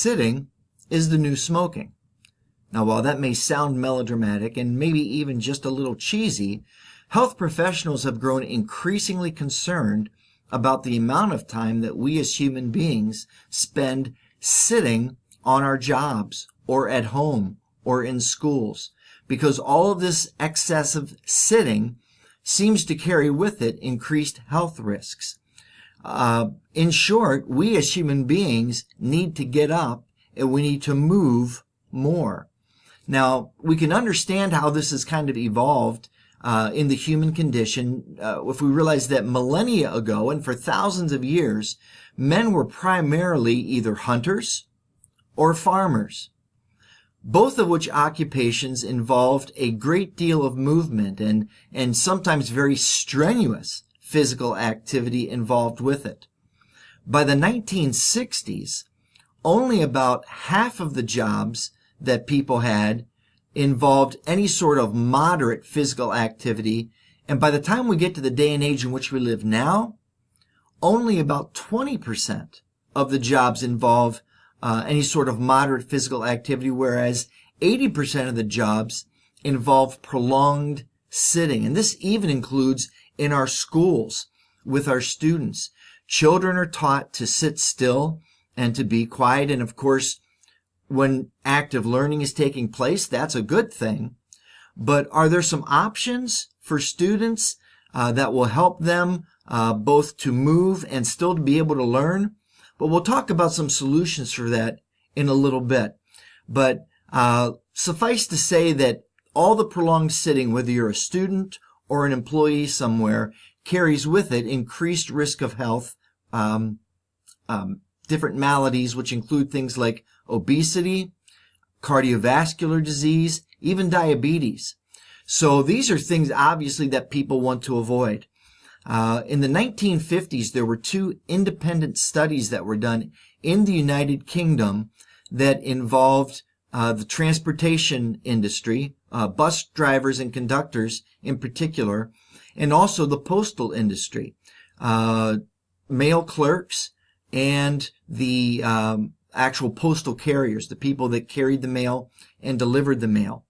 sitting is the new smoking. Now, while that may sound melodramatic and maybe even just a little cheesy, health professionals have grown increasingly concerned about the amount of time that we as human beings spend sitting on our jobs or at home or in schools, because all of this excessive sitting seems to carry with it increased health risks. In short, we as human beings need to get up and we need to move more. Now, we can understand how this has kind of evolved in the human condition if we realize that millennia ago and for thousands of years, men were primarily either hunters or farmers, both of which occupations involved a great deal of movement and sometimes very strenuous physical activity involved with it. By the 1960s, only about half of the jobs that people had involved any sort of moderate physical activity, and by the time we get to the day and age in which we live now, only about 20% of the jobs involve any sort of moderate physical activity, whereas 80% of the jobs involve prolonged sitting. And this even includes in our schools with our students. Children are taught to sit still and to be quiet, and of course, when active learning is taking place, that's a good thing. But are there some options for students that will help them both to move and still to be able to learn? But we'll talk about some solutions for that in a little bit. But suffice to say that all the prolonged sitting, whether you're a student or an employee somewhere, carries with it increased risk of health, different maladies, which include things like obesity, cardiovascular disease, even diabetes. So these are things obviously that people want to avoid. In the 1950s, there were two independent studies that were done in the United Kingdom that involved the transportation industry, bus drivers and conductors in particular, and also the postal industry, mail clerks and the actual postal carriers, the people that carried the mail and delivered the mail.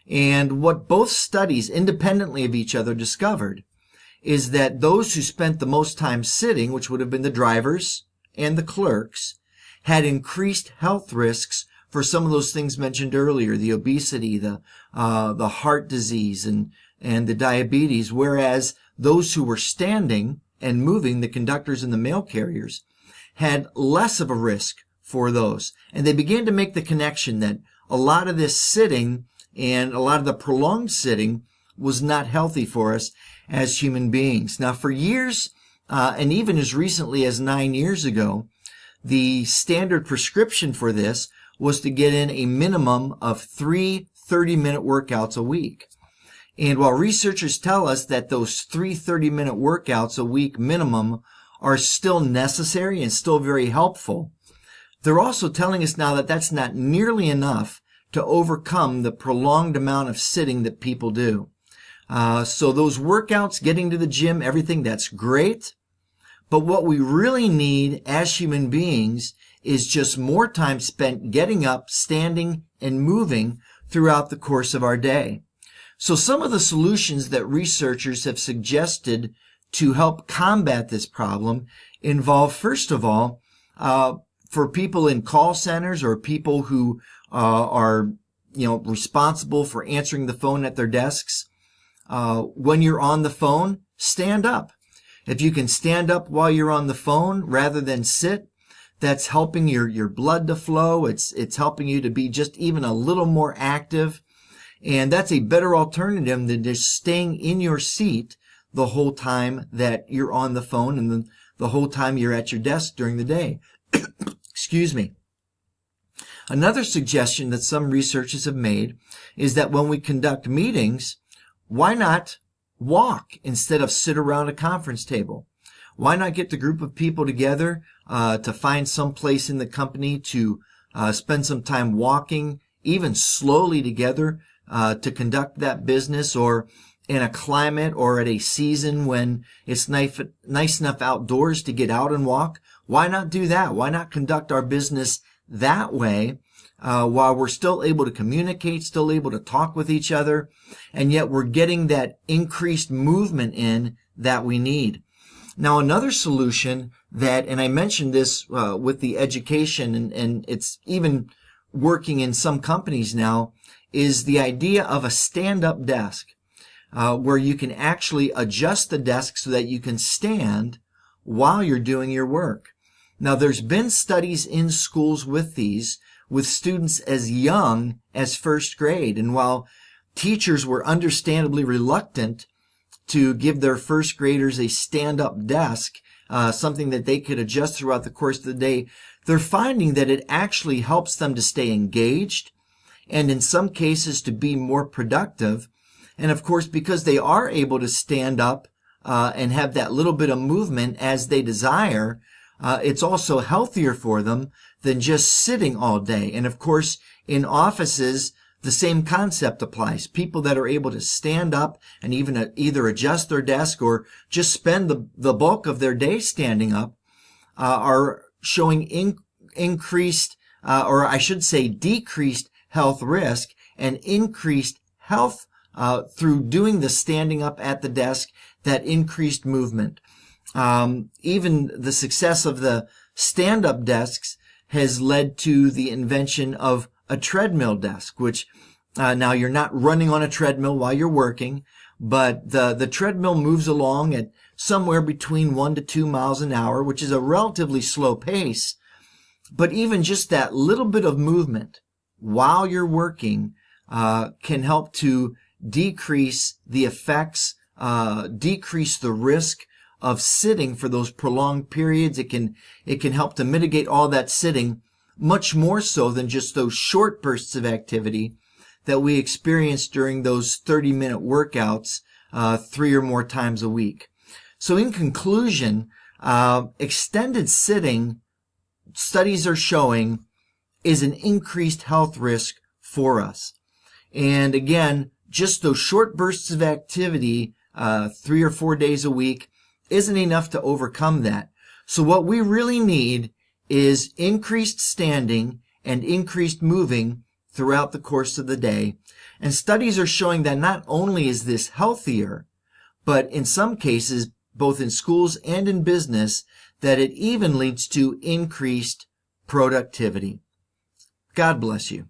And what both studies independently of each other discovered is that those who spent the most time sitting, which would have been the drivers and the clerks, had increased health risks for some of those things mentioned earlier, the obesity, the heart disease, and the diabetes, whereas those who were standing and moving, the conductors and the mail carriers, had less of a risk for those. And they began to make the connection that a lot of this sitting and a lot of the prolonged sitting was not healthy for us as human beings. Now, for years, and even as recently as 9 years ago, the standard prescription for this was to get in a minimum of 3 30-minute workouts a week. And while researchers tell us that those 3 30-minute workouts a week minimum are still necessary and still very helpful, they're also telling us now that that's not nearly enough to overcome the prolonged amount of sitting that people do. So those workouts, getting to the gym, everything, that's great. But what we really need as human beings is just more time spent getting up, standing, and moving throughout the course of our day. So some of the solutions that researchers have suggested to help combat this problem involve, first of all, for people in call centers or people who are responsible for answering the phone at their desks, when you're on the phone, stand up. If you can stand up while you're on the phone rather than sit, that's helping your blood to flow. It's helping you to be just even a little more active. And that's a better alternative than just staying in your seat the whole time that you're on the phone and the whole time you're at your desk during the day. Excuse me. Another suggestion that some researchers have made is that when we conduct meetings, why not walk instead of sit around a conference table? Why not get the group of people together to find some place in the company to spend some time walking, even slowly together, to conduct that business, or in a climate or at a season when it's nice enough outdoors to get out and walk? Why not do that? Why not conduct our business that way while we're still able to communicate, still able to talk with each other, and yet we're getting that increased movement in that we need? Now, another solution that, and I mentioned this with the education, and it's even working in some companies now, is the idea of a stand-up desk where you can actually adjust the desk so that you can stand while you're doing your work. Now, there's been studies in schools with these, with students as young as first grade. And while teachers were understandably reluctant to give their first graders a stand-up desk, something that they could adjust throughout the course of the day, they're finding that it actually helps them to stay engaged and in some cases to be more productive. And of course, because they are able to stand up and have that little bit of movement as they desire, it's also healthier for them than just sitting all day. And of course, in offices, the same concept applies. People that are able to stand up and even either adjust their desk or just spend the bulk of their day standing up are showing increased, or I should say decreased health risk and increased health through doing the standing up at the desk, that increased movement. Even the success of the stand-up desks has led to the invention of a treadmill desk, which now you're not running on a treadmill while you're working, but the treadmill moves along at somewhere between 1 to 2 miles an hour, which is a relatively slow pace. But even just that little bit of movement while you're working can help to decrease the effects, decrease the risk of sitting for those prolonged periods. It can help to mitigate all that sitting, much more so than just those short bursts of activity that we experience during those 30-minute workouts 3 or more times a week. So in conclusion, extended sitting, studies are showing, is an increased health risk for us. And again, just those short bursts of activity 3 or 4 days a week isn't enough to overcome that. So what we really need is increased standing and increased moving throughout the course of the day. And studies are showing that not only is this healthier, but in some cases, both in schools and in business, that it even leads to increased productivity. God bless you.